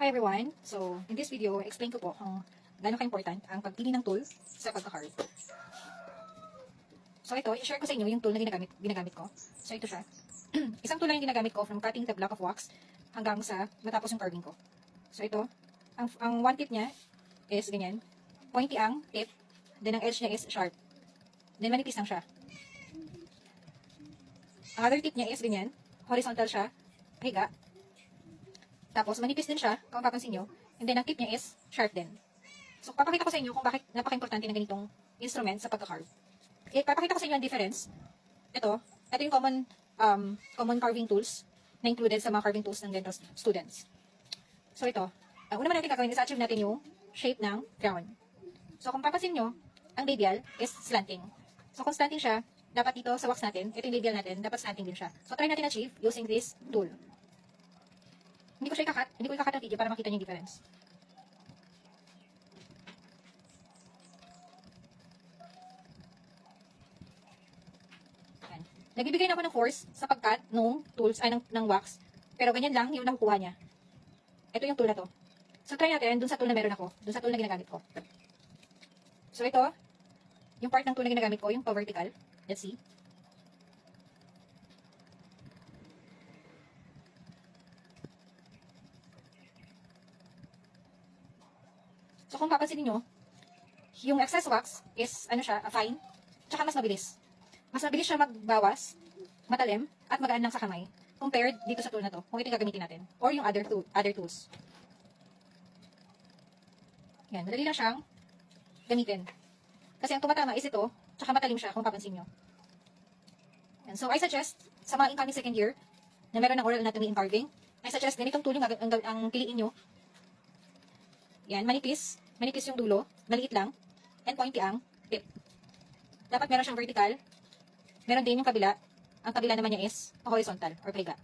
Hi everyone! So, in this video, explain ko po kung gaano ka-important ang pagpili ng tool sa pagka-carve. So ito, i-share ko sa inyo yung tool na ginagamit ko. So ito siya. Isang tool lang yung ginagamit ko from cutting the block of wax hanggang sa matapos yung carving ko. So ito, ang one tip niya is ganyan. Pointy ang tip, then ang edge niya is sharp. Then manipis lang siya. Ang other tip niya is ganyan. Horizontal siya, higa. Tapos, manipis din siya, kung papansin nyo. And then, ang tip niya is sharp din. So, papakita ko sa inyo kung bakit napaka-importante ng ganitong instrument sa pagka-carve. Papakita ko sa inyo ang difference. Ito yung common carving tools na included sa mga carving tools ng dental students. So, ito. Ang una natin gagawin is achieve natin yung shape ng crown. So, kung papansin nyo, ang labial is slanting. So, kung slanting siya, dapat dito sa wax natin, ito yung labial natin, dapat slanting din siya. So, try natin achieve using this tool. Hindi ko ikakat ang video para makita niyo yung difference. Yan. Nagbibigay na ako ng force sa pag-cut ng tools, ng wax. Pero ganyan lang yung nakukuha niya. Ito yung tool na to. So, try natin dun sa tool na meron ako. Dun sa tool na ginagamit ko. So, ito, yung part ng tool na ginagamit ko, yung vertical. Let's see. So, kung papansin niyo, yung excess wax is, fine, tsaka mas mabilis. Mas mabilis siya magbawas, matalim, at magaan lang sa kamay, compared dito sa tool na to, kung ito yung gagamitin natin, or yung other tools. Yan, madali lang siyang gamitin. Kasi ang tumatama is ito, tsaka matalim siya, kung papansin nyo. Yan, so, I suggest, sa mga incoming second year, na meron ng oral anatomy in carving, I suggest, ganitong tool yung ang piliin nyo. Yan, manipis yung dulo, maliit lang, and pointy ang tip. Dapat meron siyang vertical, meron din yung kabila, ang kabila naman niya is horizontal or pahiga.